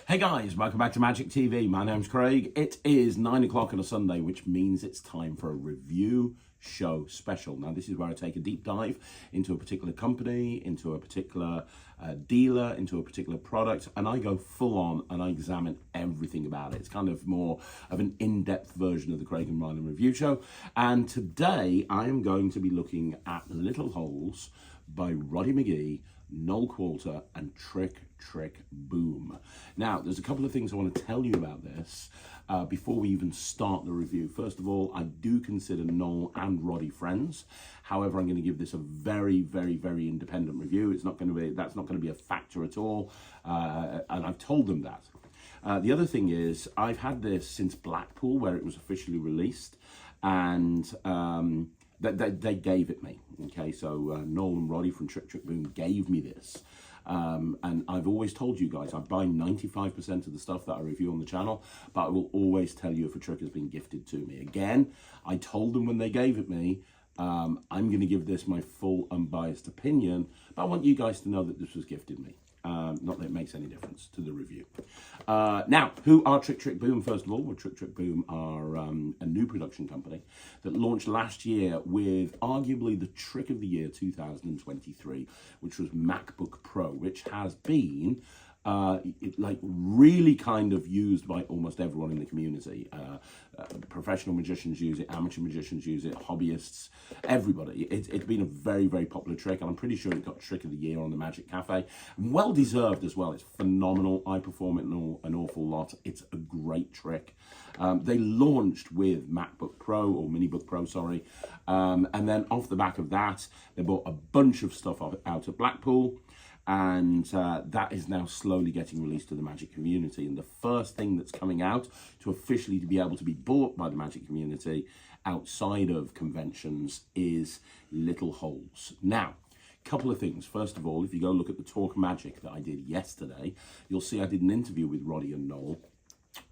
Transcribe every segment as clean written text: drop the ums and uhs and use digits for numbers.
Hey guys, welcome back to Magic TV. My name's Craig. It is 9 o'clock on a Sunday, which means it's time for a review show special. Now, this is where I take a deep dive into a particular company, into a particular dealer, into a particular product, and I go full on and I examine everything about it. It's kind of more of an in-depth version of the Craig and Ryland review show. And today I am going to be looking at Little Holes by Roddy McGhie, Noel Qualter, and Trick Boom. Now, there's a couple of things I want to tell you about this before we even start the review. First of all, I do consider Noel and Roddy friends. However, I'm going to give this a very, very, very independent review. That's not going to be a factor at all, and I've told them that. The other thing is, I've had this since Blackpool, where it was officially released, and they gave it me. Okay, so Noel and Roddy from Trick Boom gave me this. And I've always told you guys, I buy 95% of the stuff that I review on the channel, but I will always tell you if a trick has been gifted to me. Again, I told them when they gave it me, I'm going to give this my full unbiased opinion, but I want you guys to know that this was gifted me. Not that it makes any difference to the review. Now, who are Trick Boom, first of all? Well, Trick Boom are a new production company that launched last year with arguably the trick of the year 2023, which was MacBook Pro, which has been really kind of used by almost everyone in the community. Professional magicians use it, amateur magicians use it, hobbyists, everybody. It's been a very, very popular trick, and I'm pretty sure it got Trick of the Year on the Magic Cafe. Well deserved as well. It's phenomenal. I perform it an awful lot. It's a great trick. They launched with MacBook Pro, or MiniBook Pro, sorry, and then off the back of that, they bought a bunch of stuff out at Blackpool. And that is now slowly getting released to the Magic community. And the first thing that's coming out to officially be able to be bought by the Magic community outside of conventions is Little Holes. Now, a couple of things. First of all, if you go look at the Talk Magic that I did yesterday, you'll see I did an interview with Roddy and Noel,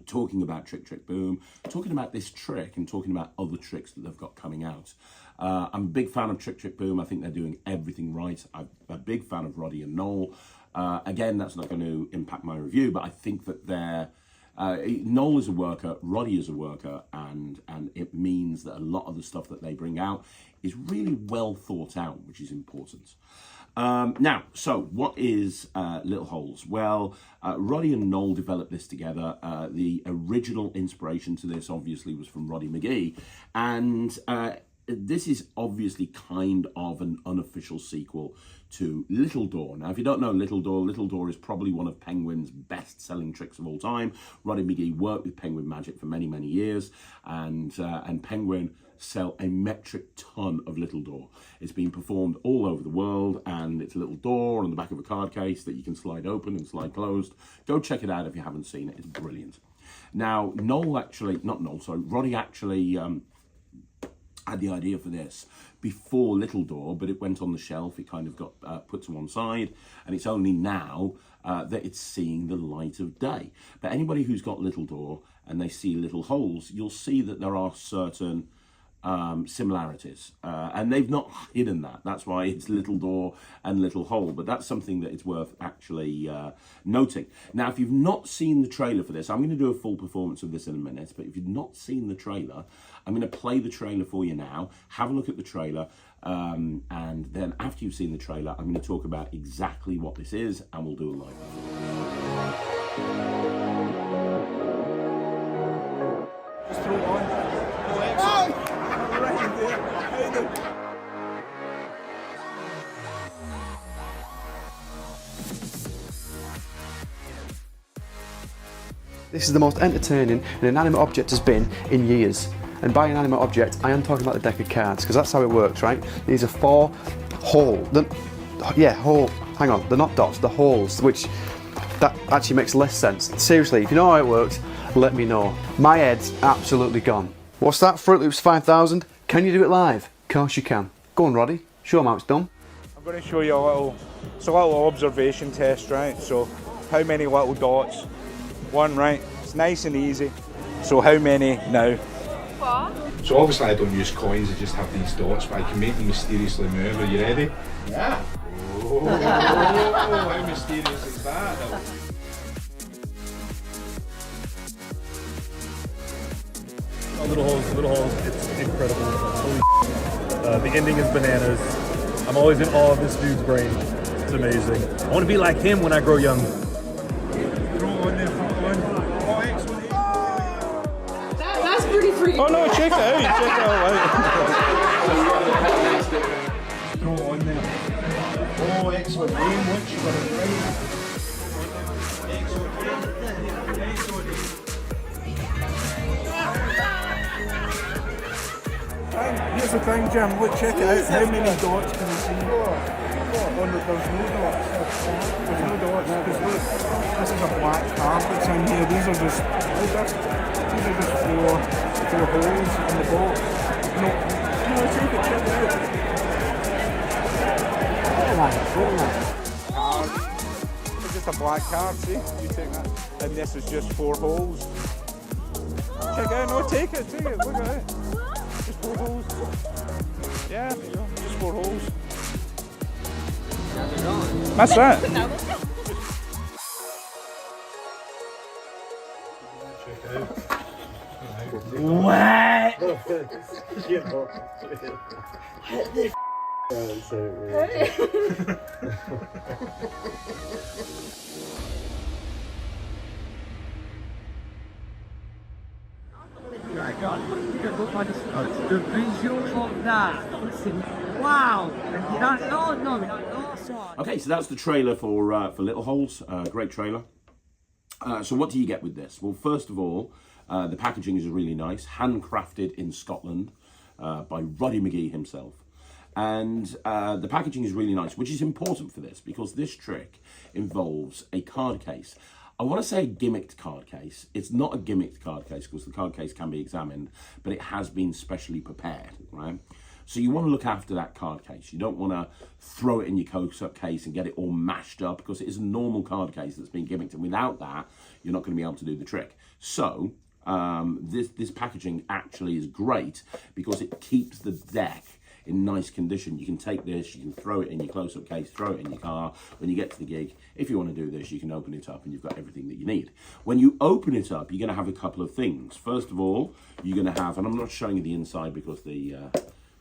talking about Trick Boom, talking about this trick and talking about other tricks that they've got coming out. I'm a big fan of Trick Boom. I think they're doing everything right. I'm a big fan of Roddy and Noel. Again, that's not going to impact my review, but I think that Noel is a worker, Roddy is a worker, and it means that a lot of the stuff that they bring out is really well thought out, which is important. Now, so what is Little Holes? Well, Roddy and Noel developed this together. The original inspiration to this obviously was from Roddy McGhie, and this is obviously kind of an unofficial sequel to Little Door. Now, if you don't know Little Door is probably one of Penguin's best-selling tricks of all time. Roddy McGhie worked with Penguin Magic for many, many years, and Penguin sell a metric ton of Little Door. It's been performed all over the world, and it's a little door on the back of a card case that you can slide open and slide closed. Go check it out if you haven't seen it. It's brilliant. Now, Roddy actually had the idea for this before Little Door, but it went on the shelf. It kind of got put to one side, and it's only now that it's seeing the light of day. But anybody who's got Little Door and they see Little Holes, you'll see that there are certain similarities, and they've not hidden that. That's why it's Little Door and Little Hole, but that's something that it's worth actually noting. Now, if you've not seen the trailer for this, I'm going to do a full performance of this in a minute, but if you've not seen the trailer, I'm going to play the trailer for you now. Have a look at the trailer, and then after you've seen the trailer, I'm going to talk about exactly what this is, and we'll do a live Just throw it on. This is the most entertaining an inanimate object has been in years. And by inanimate object, I am talking about the deck of cards, because that's how it works, right? These are four hang on, they're not dots, they're holes, which that actually makes less sense. Seriously, if you know how it works, let me know. My head's absolutely gone. What's that? Fruit Loops 5000? Can you do it live? Of course you can. Go on, Roddy, show them how it's done. I'm going to show you it's a little observation test, right? So, how many little dots? One, right? It's nice and easy. So how many now? What? So obviously I don't use coins, I just have these dots, but I can make them mysteriously move. Are you ready? Yeah. Oh, how mysterious is that? Little Holes, it's incredible. Holy the ending is bananas. I'm always in awe of this dude's brain. It's amazing. I want to be like him when I grow young. That's pretty freaky. Oh no, check it out. Check it out. Throw it on there. Oh, excellent. Wayne, once you got it right. Excellent. Here's the thing, Jim. Look, check it out. How many dots can you see? There's no dots. There's no dots. Because look, this is a black carpet in here. These are just four holes in the box. No, check it out. It's just a black card, see? You take that. And this is just 4 holes. Check it out, no, take it, look at it. Just 4 holes. Yeah, there you go, just 4 holes. That's that. What? The visuals of that, wow! No. Okay, so that's the trailer for Little Holes. Great trailer. So what do you get with this? Well, first of all, the packaging is really nice, handcrafted in Scotland by Roddy McGhie himself. And the packaging is really nice, which is important for this because this trick involves a card case. I want to say a gimmicked card case. It's not a gimmicked card case because the card case can be examined, but it has been specially prepared, right? So you want to look after that card case. You don't want to throw it in your close-up case and get it all mashed up because it is a normal card case that's been gimmicked, and without that, you're not going to be able to do the trick. So this packaging actually is great because it keeps the deck in nice condition. You can take this, you can throw it in your close-up case, throw it in your car. When you get to the gig, if you want to do this, you can open it up and you've got everything that you need. When you open it up, you're going to have a couple of things. First of all, you're going to have, and I'm not showing you the inside because the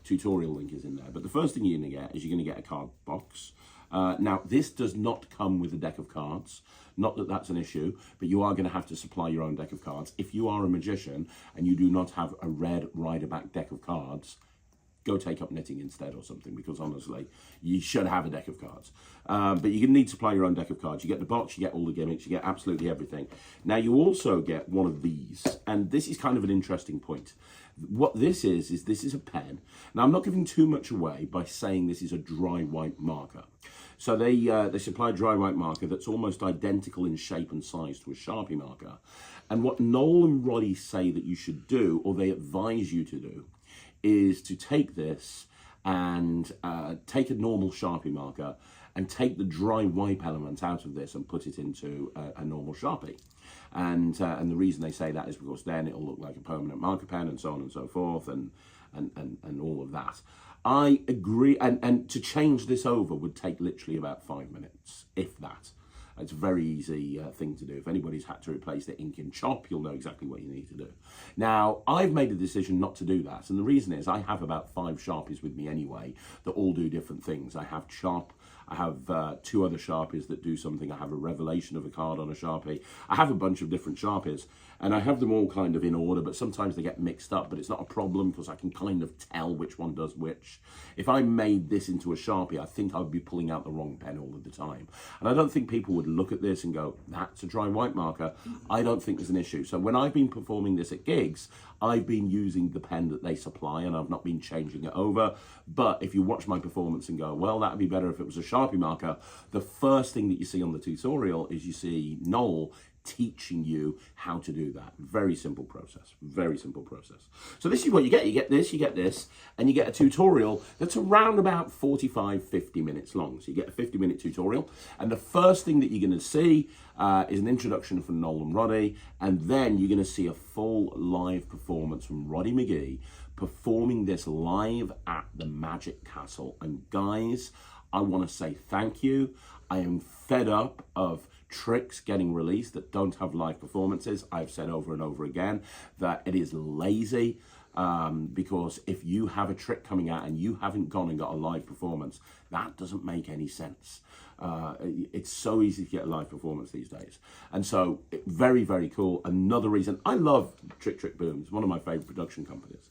tutorial link is in there, but the first thing you're going to get is you're going to get a card box. Now, this does not come with a deck of cards. Not that that's an issue, but you are going to have to supply your own deck of cards. If you are a magician and you do not have a red Riderback deck of cards, go take up knitting instead or something, because honestly, you should have a deck of cards. But you're going to need to supply your own deck of cards. You get the box, you get all the gimmicks, you get absolutely everything. Now, you also get one of these, and this is kind of an interesting point. What this is this is a pen. Now, I'm not giving too much away by saying this is a dry white marker. So they supply a dry white marker that's almost identical in shape and size to a Sharpie marker. And what Noel and Roddy say that you should do, or they advise you to do, is to take this and take a normal Sharpie marker and take the dry wipe element out of this and put it into a normal Sharpie. And the reason they say that is because then it'll look like a permanent marker pen and so on and so forth and all of that. I agree, and to change this over would take literally about 5 minutes, if that. It's a very easy thing to do. If anybody's had to replace the ink in Chop, you'll know exactly what you need to do. Now, I've made a decision not to do that, and the reason is I have about 5 Sharpies with me anyway that all do different things. I have Chop, I have 2 other Sharpies that do something, I have a revelation of a card on a Sharpie, I have a bunch of different Sharpies, and I have them all kind of in order, but sometimes they get mixed up, but it's not a problem because I can kind of tell which one does which. If I made this into a Sharpie, I think I would be pulling out the wrong pen all of the time. And I don't think people would look at this and go, that's a dry white marker. I don't think there's an issue. So when I've been performing this at gigs, I've been using the pen that they supply and I've not been changing it over. But if you watch my performance and go, well, that'd be better if it was a Sharpie marker, the first thing that you see on the tutorial is you see Noel teaching you how to do that. Very simple process, very simple process. So this is what you get. You get this, and you get a tutorial that's around about 45-50 minutes long. So you get a 50-minute tutorial, and the first thing that you're going to see is an introduction from Noel and Roddy, and then you're going to see a full live performance from Roddy McGhie performing this live at the Magic Castle. And guys, I want to say thank you. I am fed up of tricks getting released that don't have live performances. I've said over and over again that it is lazy, because if you have a trick coming out and you haven't gone and got a live performance, that doesn't make any sense. It's so easy to get a live performance these days. And so, very, very cool. Another reason, I love Trick Boom. It's one of my favorite production companies.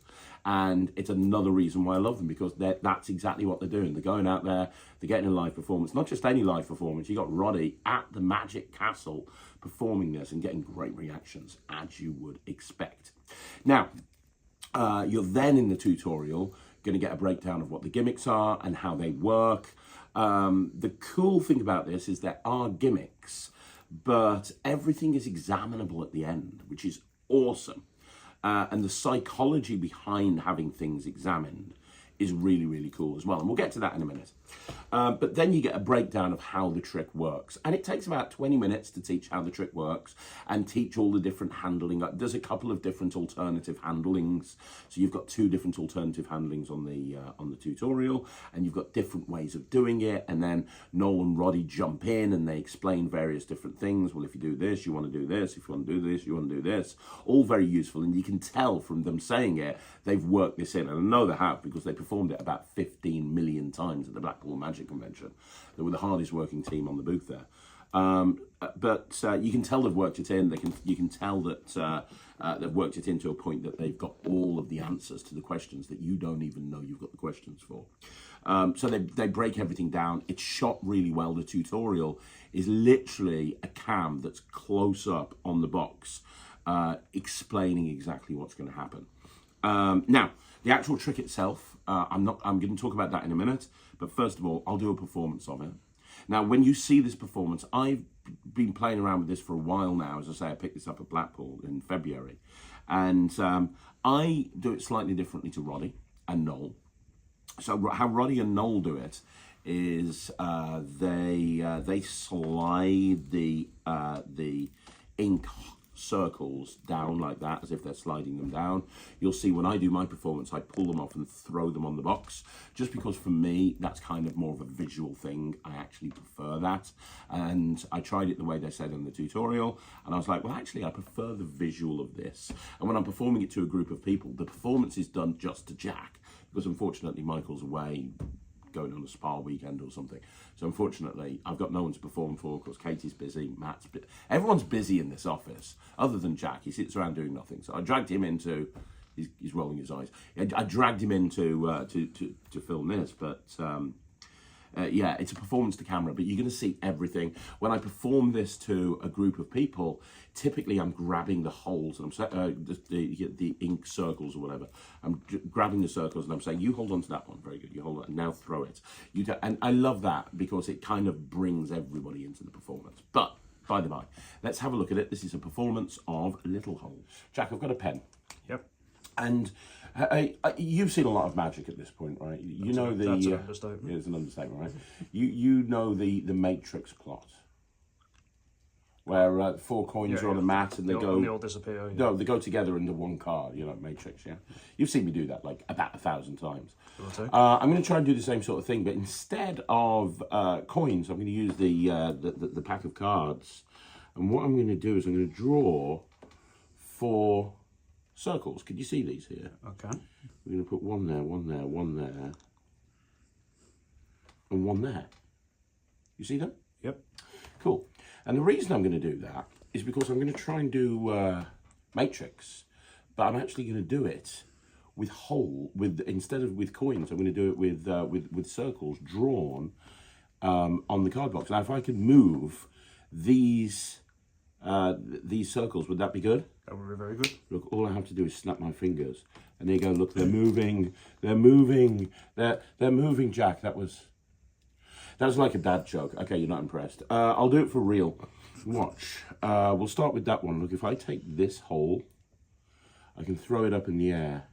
And it's another reason why I love them, because that's exactly what they're doing. They're going out there, they're getting a live performance. Not just any live performance. You got Roddy at the Magic Castle performing this and getting great reactions, as you would expect. Now, you're then in the tutorial going to get a breakdown of what the gimmicks are and how they work. The cool thing about this is there are gimmicks, but everything is examinable at the end, which is awesome. And the psychology behind having things examined is really, really cool as well. And we'll get to that in a minute. But then you get a breakdown of how the trick works. And it takes about 20 minutes to teach how the trick works and teach all the different handling. There's a couple of different alternative handlings. So you've got 2 different alternative handlings on the tutorial, and you've got different ways of doing it. And then Noel and Roddy jump in and they explain various different things. Well, if you do this, you want to do this. If you want to do this, you want to do this. All very useful. And you can tell from them saying it, they've worked this in. And I know they have, because they performed it about 15 million times at the Blackpool Magic Convention. They were the hardest working team on the booth there. But you can tell they've worked it in. You can tell that they've worked it in to a point that they've got all of the answers to the questions that you don't even know you've got the questions for. So they break everything down. It's shot really well. The tutorial is literally a cam that's close up on the box, explaining exactly what's going to happen. Now, the actual trick itself, I'm going to talk about that in a minute. But first of all, I'll do a performance of it. Now, when you see this performance, I've been playing around with this for a while now. As I say, I picked this up at Blackpool in February. And I do it slightly differently to Roddy and Noel. So how Roddy and Noel do it is they slide the ink circles down like that, as if they're sliding them down. You'll see when I do my performance, I pull them off and throw them on the box, just because for me that's kind of more of a visual thing. I actually prefer that, and I tried it the way they said in the tutorial, and I was like, well, actually I prefer the visual of this. And when I'm performing it to a group of people, the performance is done just to Jack, because unfortunately Michael's away going on a spa weekend or something. So unfortunately, I've got no one to perform for, because Katie's busy, Matt's busy. Everyone's busy in this office, other than Jack. He sits around doing nothing. So I dragged him into, he's rolling his eyes. I dragged him in to film this, but yeah, it's a performance to camera, but you're going to see everything. When I perform this to a group of people, typically I'm grabbing the holes, and I'm the ink circles or whatever. I'm grabbing the circles and I'm saying, you hold on to that one, very good. You hold on, and now throw it. And I love that, because it kind of brings everybody into the performance. But by the by, let's have a look at it. This is a performance of Little Holes. Jack, I've got a pen. Yep. And you've seen a lot of magic at this point, right? You know the. That's an understatement. It's an understatement, right? You know the Matrix plot, where 4 coins are on a mat and they all disappear. Yeah. No, they go together into one card. You know, Matrix. Yeah, you've seen me do that like about 1,000 times. I'm going to try and do the same sort of thing, but instead of coins, I'm going to use the pack of cards, and what I'm going to do is I'm going to draw 4 circles. Can you see these here? Okay. We're going to put one there, one there, one there, and one there. You see them? Yep. Cool. And the reason I'm going to do that is because I'm going to try and do Matrix, but I'm actually going to do it instead of with coins. I'm going to do it with circles drawn on the card box. Now, if I could move these circles, would that be good? That would be very good. Look, all I have to do is snap my fingers, and there you go. Look, they're moving. They're moving. They're moving, Jack. That was like a dad joke. Okay, you're not impressed. I'll do it for real. Watch. We'll start with that one. Look, if I take this hole, I can throw it up in the air,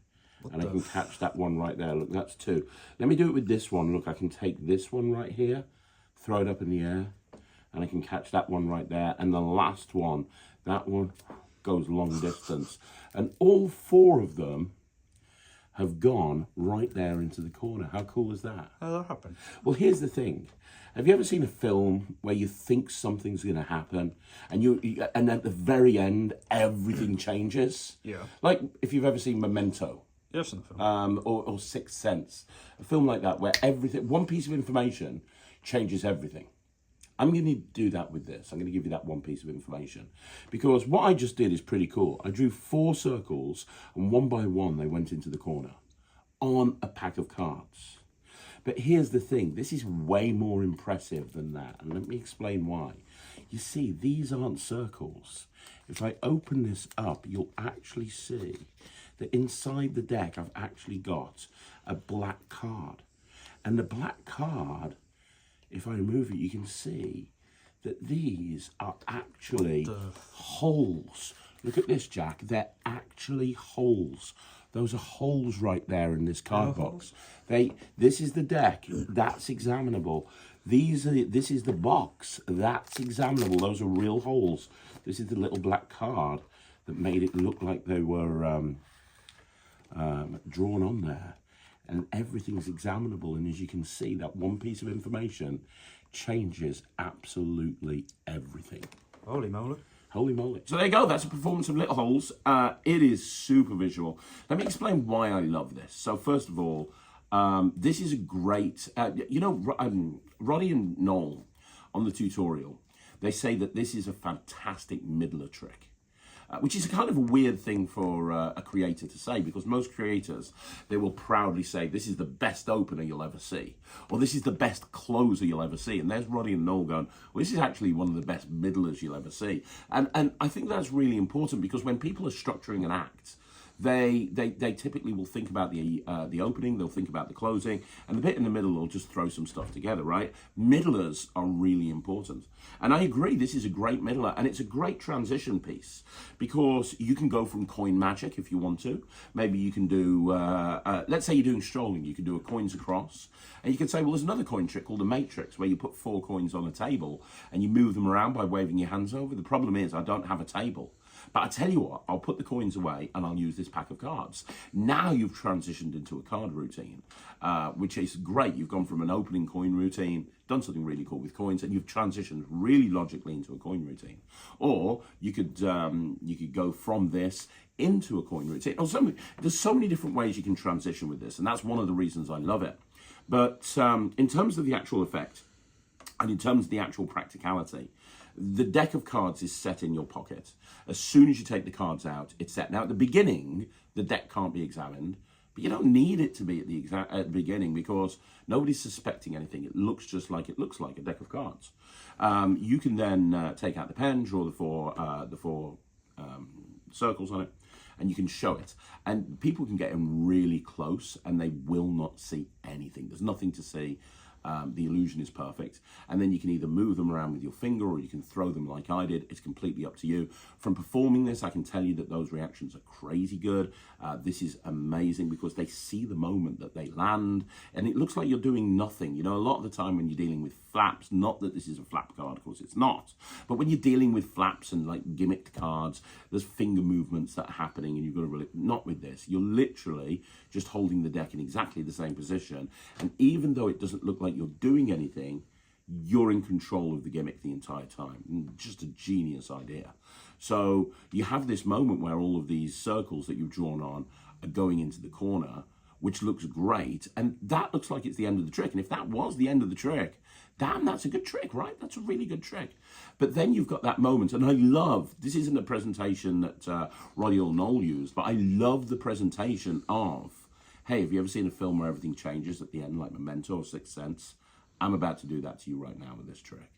and I can catch that one right there. Look, that's 2. Let me do it with this one. Look, I can take this one right here, throw it up in the air, and I can catch that one right there. And the last one, that one goes long distance. And all 4 of them have gone right there into the corner. How cool is that? How did that happen? Well, here's the thing. Have you ever seen a film where you think something's going to happen and at the very end, everything changes? Yeah. Like if you've ever seen Memento. Yes, in the film. Or Sixth Sense. A film like that where one piece of information changes everything. I'm going to do that with this. I'm going to give you that one piece of information. Because what I just did is pretty cool. I drew 4 circles and one by one they went into the corner on a pack of cards. But here's the thing, this is way more impressive than that, and let me explain why. You see, these aren't circles. If I open this up, you'll actually see that inside the deck, I've actually got a black card. And the black card, if I remove it, you can see that these are actually holes. Look at this, Jack, they're actually holes. Those are holes right there in this card box. This is the deck, that's examinable. This is the box, that's examinable. Those are real holes. This is the little black card that made it look like they were drawn on there. And everything's examinable. And as you can see, that one piece of information changes absolutely everything. Holy moly. Holy moly. So there you go, that's a performance of Little Holes. It is super visual. Let me explain why I love this. So first of all, this is a great, Roddy and Noel on the tutorial, they say that this is a fantastic middler trick. Which is kind of a weird thing for a creator to say, because most creators, they will proudly say, this is the best opener you'll ever see, or this is the best closer you'll ever see. And there's Roddy and Noel going, well, this is actually one of the best middlers you'll ever see. And I think that's really important, because when people are structuring an act, they typically will think about the opening, they'll think about the closing, and the bit in the middle will just throw some stuff together, right? Middlers are really important. And I agree, this is a great middler, and it's a great transition piece, because you can go from coin magic if you want to. Maybe you can do, let's say you're doing strolling, you can do a coins across, and you can say, well, there's another coin trick called the Matrix, where you put 4 coins on a table, and you move them around by waving your hands over. The problem is, I don't have a table. But I tell you what, I'll put the coins away and I'll use this pack of cards. Now you've transitioned into a card routine, which is great. You've gone from an opening coin routine, done something really cool with coins, and you've transitioned really logically into a coin routine. Or you could go from this into a coin routine. There's so many different ways you can transition with this, and that's one of the reasons I love it. But in terms of the actual effect, and in terms of the actual practicality, the deck of cards is set in your pocket. As soon as you take the cards out, it's set. Now, at the beginning, the deck can't be examined, but you don't need it to be at the beginning, because nobody's suspecting anything. It looks just like it looks like a deck of cards. You can then take out the pen, draw the four circles on it, and you can show it. And people can get in really close, and they will not see anything. There's nothing to see. The illusion is perfect. And then you can either move them around with your finger, or you can throw them like I did. It's completely up to you. From performing this, I can tell you that those reactions are crazy good. This is amazing, because they see the moment that they land, and it looks like you're doing nothing. You know, a lot of the time when you're dealing with flaps, not that this is a flap card, of course it's not, but when you're dealing with flaps and like gimmicked cards, there's finger movements that are happening, and you've got to really, not with this. You're literally just holding the deck in exactly the same position, and even though it doesn't look like you're doing anything, you're in control of the gimmick the entire time. Just a genius idea. So you have this moment where all of these circles that you've drawn on are going into the corner, which looks great, and that looks like it's the end of the trick. And if that was the end of the trick, damn, that's a good trick, right? That's a really good trick. But then you've got that moment, and I love, this isn't a presentation that Roddy or Noel used, but I love the presentation of, hey, have you ever seen a film where everything changes at the end, like Memento or Sixth Sense? I'm about to do that to you right now with this trick.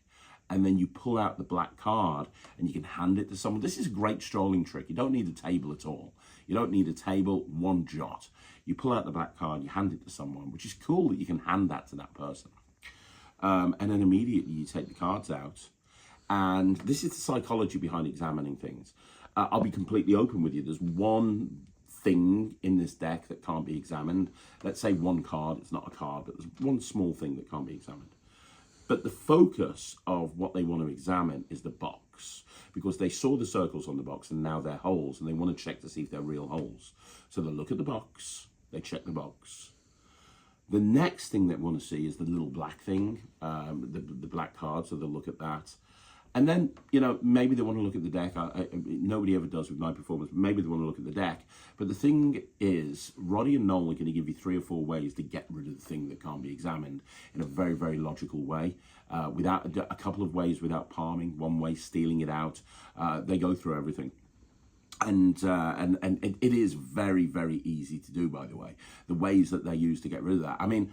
And then you pull out the black card and you can hand it to someone. This is a great strolling trick. You don't need a table at all. You don't need a table, one jot. You pull out the black card, you hand it to someone, which is cool that you can hand that to that person. And then immediately you take the cards out. And this is the psychology behind examining things. I'll be completely open with you. There's one thing in this deck that can't be examined. Let's say one card, it's not a card, but there's one small thing that can't be examined. But the focus of what they want to examine is the box, because they saw the circles on the box and now they're holes, and they want to check to see if they're real holes. So they look at the box, They check the box. The next thing they want to see is the little black thing, the black card, so they'll look at that. And then, you know, maybe they want to look at the deck. Nobody ever does with my performance. Maybe they want to look at the deck. But the thing is, Roddy and Noel are going to give you 3 or 4 ways to get rid of the thing that can't be examined in a very, very logical way. Without a couple of ways without palming, one way stealing it out. They go through everything. And it is very, very easy to do, by the way. The ways that they use to get rid of that. I mean,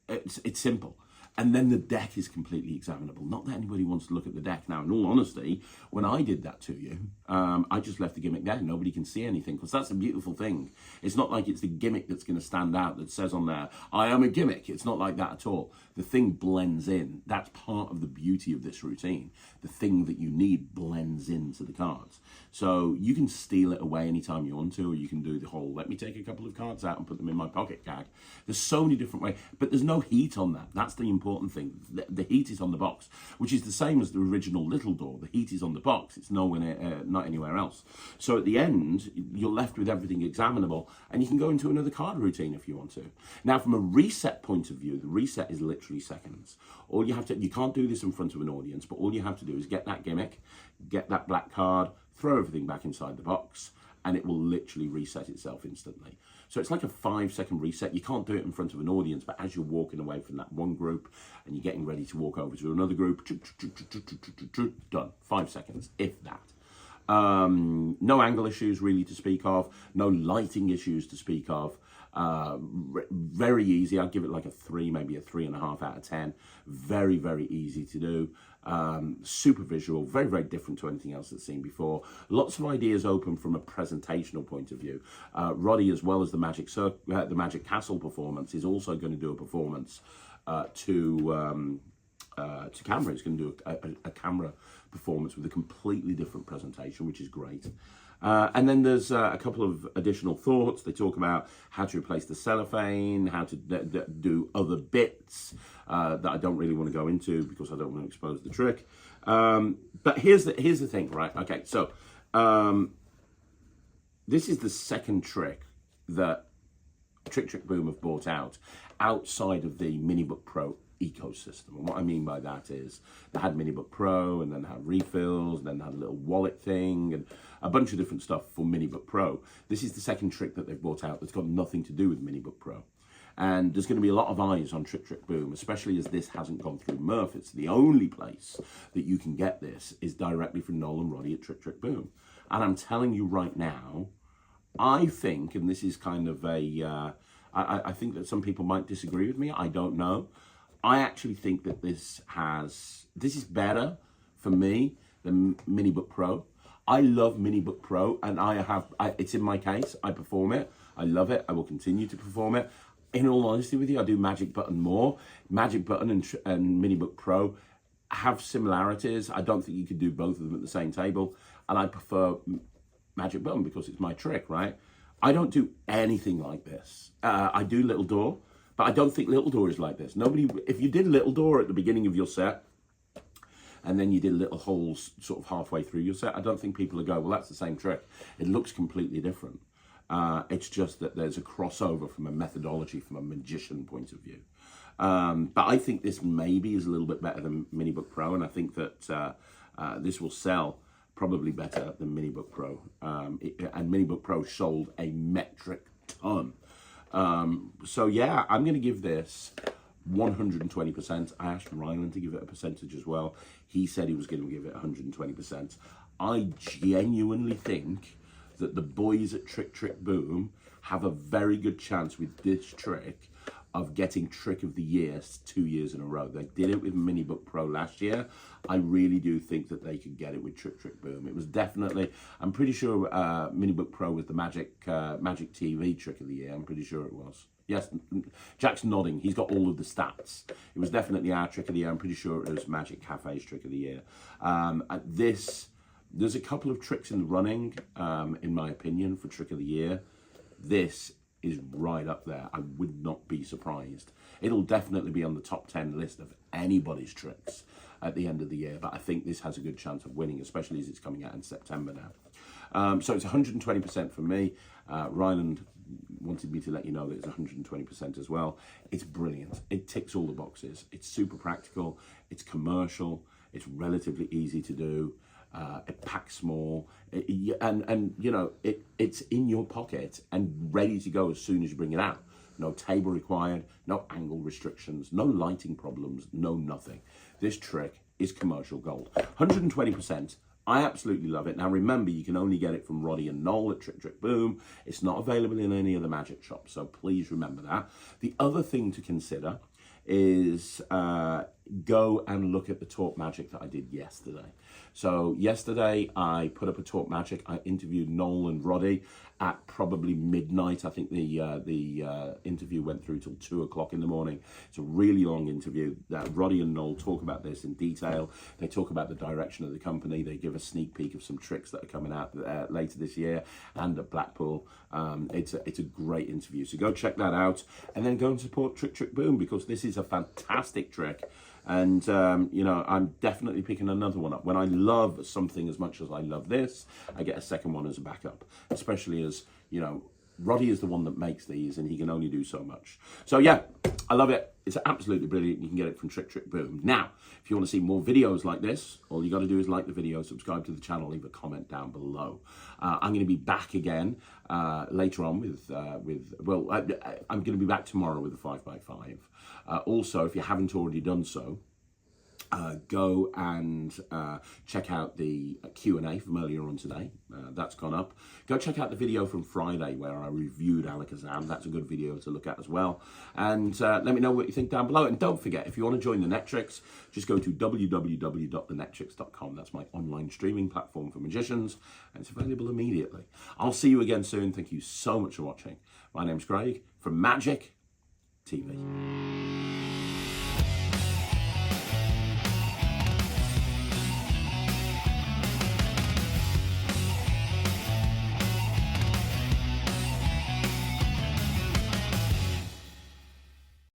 it's simple. And then the deck is completely examinable. Not that anybody wants to look at the deck. Now, in all honesty, when I did that to you, I just left the gimmick there. Nobody can see anything, because that's a beautiful thing. It's not like it's the gimmick that's going to stand out that says on there, I am a gimmick. It's not like that at all. The thing blends in. That's part of the beauty of this routine. The thing that you need blends into the cards. So you can steal it away anytime you want to, or you can do the whole, let me take a couple of cards out and put them in my pocket gag. There's so many different ways, but there's no heat on that. That's the important thing. The heat is on the box, which is the same as the original little door. The heat is on the box. It's nowhere, not anywhere else. So at the end, you're left with everything examinable, and you can go into another card routine if you want to. Now, from a reset point of view, the reset is literally seconds. All you have to, you can't do this in front of an audience, but all you have to do is get that gimmick, get that black card, throw everything back inside the box, and it will literally reset itself instantly. So it's like a 5-second reset. You can't do it in front of an audience, but as you're walking away from that one group and you're getting ready to walk over to another group, done. 5 seconds, if that. No angle issues really to speak of, no lighting issues to speak of. Very easy. I'd give it like a 3, maybe a 3.5 out of 10. Very, very easy to do. Super visual, very, very different to anything else that's seen before. Lots of ideas open from a presentational point of view. Roddy, as well as the Magic Castle performance, is also going to do a performance to camera. He's going to do a camera performance with a completely different presentation, which is great. And then there's a couple of additional thoughts. They talk about how to replace the cellophane, how to do other bits that I don't really want to go into because I don't want to expose the trick. But here's the thing, right? Okay, so this is the second trick that Trick Boom have brought out outside of the Minibook Pro ecosystem. And what I mean by that is they had Minibook Pro, and then they had refills, and then they had a little wallet thing, and a bunch of different stuff for Minibook Pro. This is the second trick that they've brought out that's got nothing to do with Minibook Pro. And there's going to be a lot of eyes on Trick Boom, especially as this hasn't gone through Murph. It's the only place that you can get this is directly from Noel and Roddy at Trick Boom. And I'm telling you right now, I think, and this is kind of a, I think that some people might disagree with me, I don't know. I actually think that this is better for me than Minibook Pro. I love Minibook Pro, and it's in my case. I perform it. I love it. I will continue to perform it. In all honesty with you, I do Magic Button more. Magic Button and Minibook Pro have similarities. I don't think you could do both of them at the same table, and I prefer Magic Button because it's my trick, right? I don't do anything like this. I do Little Door, but I don't think Little Door is like this. If you did Little Door at the beginning of your set, and then you did little holes sort of halfway through your set, I don't think people would go, well, that's the same trick. It looks completely different. It's just that there's a crossover from a methodology, from a magician point of view. But I think this maybe is a little bit better than Minibook Pro, and I think that this will sell probably better than Minibook Pro. And Minibook Pro sold a metric ton. So yeah, I'm going to give this 120%. I asked Ryland to give it a percentage as well. He said he was going to give it 120%. I genuinely think that the boys at Trick Boom have a very good chance with this trick of getting Trick of the Year 2 years in a row. They did it with Minibook Pro last year. I really do think that they could get it with Trick Boom. It was definitely, I'm pretty sure Minibook Pro was the Magic TV Trick of the Year. I'm pretty sure it was. Yes, Jack's nodding. He's got all of the stats. It was definitely our Trick of the Year. I'm pretty sure it was Magic Cafe's Trick of the Year. There's a couple of tricks in the running, in my opinion, for Trick of the Year. This is right up there. I would not be surprised. It'll definitely be on the top 10 list of anybody's tricks at the end of the year, but I think this has a good chance of winning, especially as it's coming out in September now. So it's 120% for me. Ryland wanted me to let you know that it's 120% as well. It's brilliant. It ticks all the boxes. It's super practical. It's commercial. It's relatively easy to do. It packs small, and you know, it's in your pocket and ready to go as soon as you bring it out. No table required, no angle restrictions, no lighting problems, no nothing. This trick is commercial gold. 120%. I absolutely love it. Now remember, you can only get it from Roddy and Noel at Trick Trick Boom. It's not available in any of the magic shops, so please remember that. The other thing to consider is go and look at the Talk Magic that I did yesterday. So yesterday I put up a Talk Magic. I interviewed Noel and Roddy at probably midnight. I think the interview went through till 2 o'clock in the morning. It's a really long interview. Roddy and Noel talk about this in detail. They talk about the direction of the company. They give a sneak peek of some tricks that are coming out later this year and at Blackpool. It's a great interview. So go check that out and then go and support Trick Trick Boom, because this is a fantastic trick. And, you know, I'm definitely picking another one up. When I love something as much as I love this, I get a second one as a backup, especially as, you know, Roddy is the one that makes these and he can only do so much. So yeah, I love it. It's absolutely brilliant. You can get it from Trick Trick Boom. Now, if you want to see more videos like this, all you got to do is like the video, subscribe to the channel, leave a comment down below. I'm going to be back again later on with I'm going to be back tomorrow with the 5x5. Also, if you haven't already done so, go and check out the Q&A from earlier on today. That's gone up. Go check out the video from Friday where I reviewed Alakazam. That's a good video to look at as well. And let me know what you think down below. And don't forget, if you want to join the Netrix, just go to www.thenetrix.com. That's my online streaming platform for magicians, and it's available immediately. I'll see you again soon. Thank you so much for watching. My name's Craig from Magic TV.